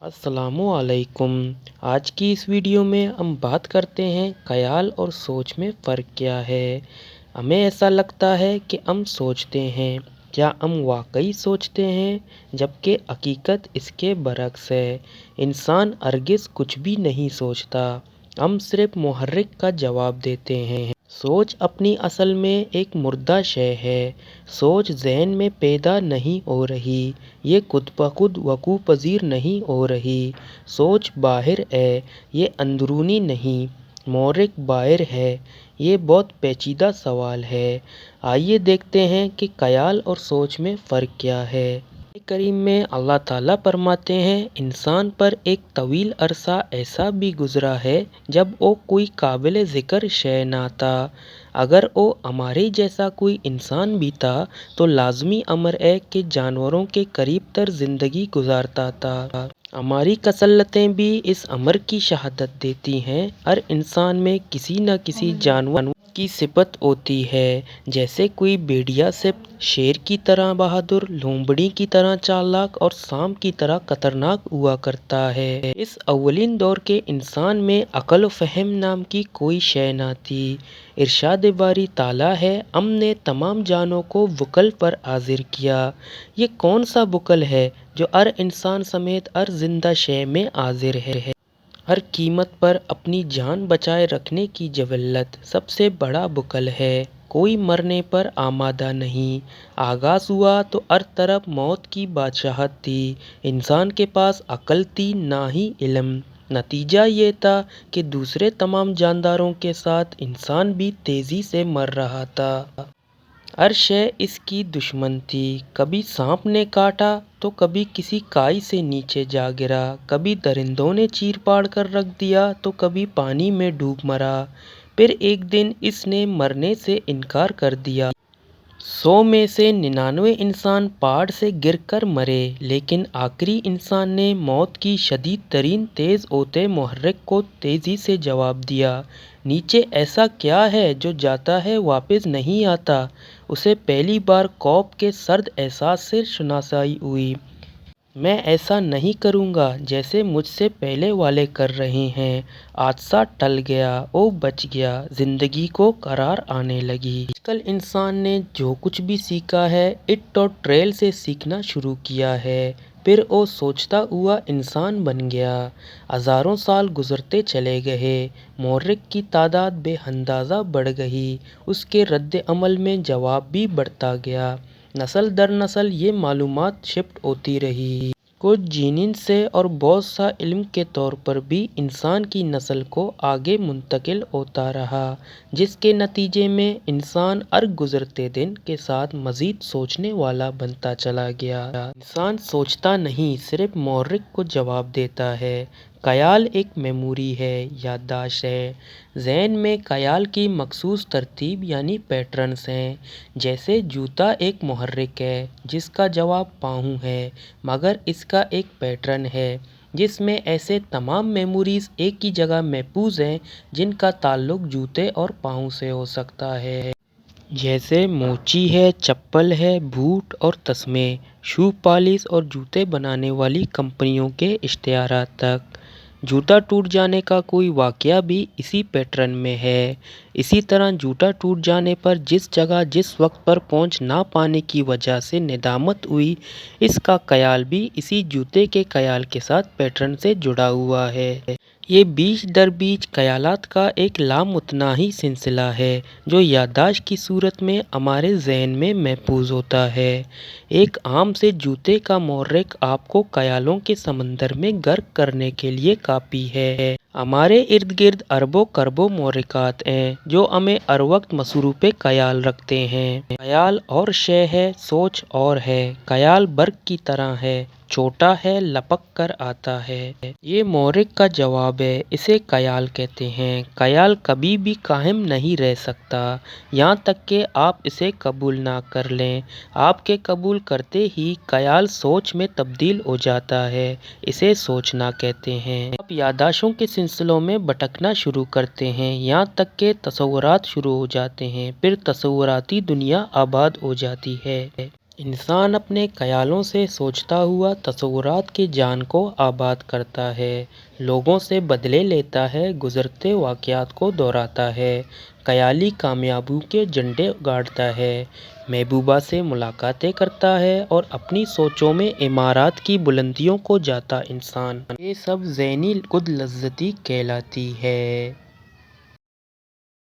السلام علیکم۔ آج کی اس ویڈیو میں ہم بات کرتے ہیں خیال اور سوچ میں فرق کیا ہے۔ ہمیں ایسا لگتا ہے کہ ہم سوچتے ہیں، کیا ہم واقعی سوچتے ہیں؟ جبکہ حقیقت اس کے برعکس ہے۔ انسان ہرگز کچھ بھی نہیں سوچتا، ہم صرف محرک کا جواب دیتے ہیں۔ سوچ اپنی اصل میں ایک مردہ شے ہے۔ سوچ ذہن میں پیدا نہیں ہو رہی، یہ خود بخود وقوع پذیر نہیں ہو رہی۔ سوچ باہر ہے، یہ اندرونی نہیں۔ محرک باہر ہے، یہ بہت پیچیدہ سوال ہے۔ آئیے دیکھتے ہیں کہ خیال اور سوچ میں فرق کیا ہے۔ قرآن کریم میں اللہ تعالیٰ فرماتے ہیں، انسان پر ایک طویل عرصہ ایسا بھی گزرا ہے جب وہ کوئی قابل ذکر شے نہ تھا۔ اگر وہ ہمارے جیسا کوئی انسان بھی تھا تو لازمی امر ہے کہ جانوروں کے قریب تر زندگی گزارتا تھا۔ ہماری کسلتیں بھی اس امر کی شہادت دیتی ہیں۔ ہر انسان میں کسی نہ کسی جانور کی صفت ہوتی ہے، جیسے کوئی بھیڑیا صفت، شیر کی طرح بہادر، لومڑی کی طرح چالاک اور سانپ کی طرح خطرناک ہوا کرتا ہے۔ اس اولین دور کے انسان میں عقل و فہم نام کی کوئی شے نہ تھی۔ ارشاد باری تعالیٰ ہے، ہم نے تمام جانوں کو وکل پر حاضر کیا۔ یہ کون سا وکل ہے جو ہر انسان سمیت ہر زندہ شے میں حاضر ہے؟ ہر قیمت پر اپنی جان بچائے رکھنے کی جبلت سب سے بڑا وکل ہے۔ کوئی مرنے پر آمادہ نہیں۔ آغاز ہوا تو ہر طرف موت کی بادشاہت تھی۔ انسان کے پاس عقل تھی نہ ہی علم۔ نتیجہ یہ تھا کہ دوسرے تمام جانداروں کے ساتھ انسان بھی تیزی سے مر رہا تھا۔ ہر شے اس کی دشمن تھی۔ کبھی سانپ نے کاٹا تو کبھی کسی کائی سے نیچے جا گرا، کبھی درندوں نے چیر پاڑ کر رکھ دیا تو کبھی پانی میں ڈوب مرا۔ پھر ایک دن اس نے مرنے سے انکار کر دیا۔ 100 میں سے 99 انسان پہاڑ سے گر کر مرے، لیکن آخری انسان نے موت کی شدید ترین تیز ہوتے محرک کو تیزی سے جواب دیا، نیچے ایسا کیا ہے جو جاتا ہے واپس نہیں آتا؟ اسے پہلی بار خوف کے سرد احساس سے شناسائی ہوئی۔ میں ایسا نہیں کروں گا جیسے مجھ سے پہلے والے کر رہے ہیں۔ حادثہ ٹل گیا، وہ بچ گیا، زندگی کو قرار آنے لگی۔ آج کل انسان نے جو کچھ بھی سیکھا ہے، اٹ اور ٹریل سے سیکھنا شروع کیا ہے۔ پھر وہ سوچتا ہوا انسان بن گیا۔ ہزاروں سال گزرتے چلے گئے، محرک کی تعداد بے اندازہ بڑھ گئی، اس کے رد عمل میں جواب بھی بڑھتا گیا۔ نسل در نسل یہ معلومات شفٹ ہوتی رہی۔ کچھ جینز سے اور بہت سا علم کے طور پر بھی انسان کی نسل کو آگے منتقل ہوتا رہا، جس کے نتیجے میں انسان ہر گزرتے دن کے ساتھ مزید سوچنے والا بنتا چلا گیا۔ انسان سوچتا نہیں، صرف محرک کو جواب دیتا ہے۔ خیال ایک میموری ہے، یادداشت ہے۔ ذہن میں خیال کی مخصوص ترتیب یعنی پیٹرنز ہیں۔ جیسے جوتا ایک محرک ہے جس کا جواب پاؤں ہے، مگر اس کا ایک پیٹرن ہے جس میں ایسے تمام میموریز ایک ہی جگہ محفوظ ہیں جن کا تعلق جوتے اور پاؤں سے ہو سکتا ہے۔ جیسے موچی ہے، چپل ہے، بوٹ اور تسمے، شو پالش اور جوتے بنانے والی کمپنیوں کے اشتہارات تک۔ جوتا ٹوٹ جانے کا کوئی واقعہ بھی اسی پیٹرن میں ہے۔ اسی طرح جوتا ٹوٹ جانے پر جس جگہ جس وقت پر پہنچ نہ پانے کی وجہ سے ندامت ہوئی، اس کا خیال بھی اسی جوتے کے خیال کے ساتھ پیٹرن سے جڑا ہوا ہے۔ یہ بیچ در بیچ خیالات کا ایک لامتناہی سلسلہ ہے جو یادداشت کی صورت میں ہمارے ذہن میں محفوظ ہوتا ہے۔ ایک عام سے جوتے کا محرک آپ کو خیالوں کے سمندر میں غرق کرنے کے لیے کافی ہے۔ ہمارے ارد گرد اربوں خربوں محرکات ہیں جو ہمیں ہر وقت مصروف خیال رکھتے ہیں۔ خیال اور شے ہے، سوچ اور ہے۔ خیال برق کی طرح ہے، چھوٹا ہے، لپک کر آتا ہے۔ یہ محرک کا جواب ہے، اسے خیال کہتے ہیں۔ خیال کبھی بھی قائم نہیں رہ سکتا، یہاں تک کہ آپ اسے قبول نہ کر لیں۔ آپ کے قبول کرتے ہی خیال سوچ میں تبدیل ہو جاتا ہے، اسے سوچنا کہتے ہیں۔ آپ یادداشتوں کے سلسلوں میں بھٹکنا شروع کرتے ہیں، یہاں تک کہ تصورات شروع ہو جاتے ہیں، پھر تصوراتی دنیا آباد ہو جاتی ہے۔ انسان اپنے خیالوں سے سوچتا ہوا تصورات کی جان کو آباد کرتا ہے، لوگوں سے بدلے لیتا ہے، گزرتے واقعات کو دہراتا ہے، خیالی کامیابیوں کے جھنڈے گاڑتا ہے، محبوبہ سے ملاقاتیں کرتا ہے اور اپنی سوچوں میں عمارات کی بلندیوں کو جاتا انسان۔ یہ سب ذہنی خود لذتی کہلاتی ہے۔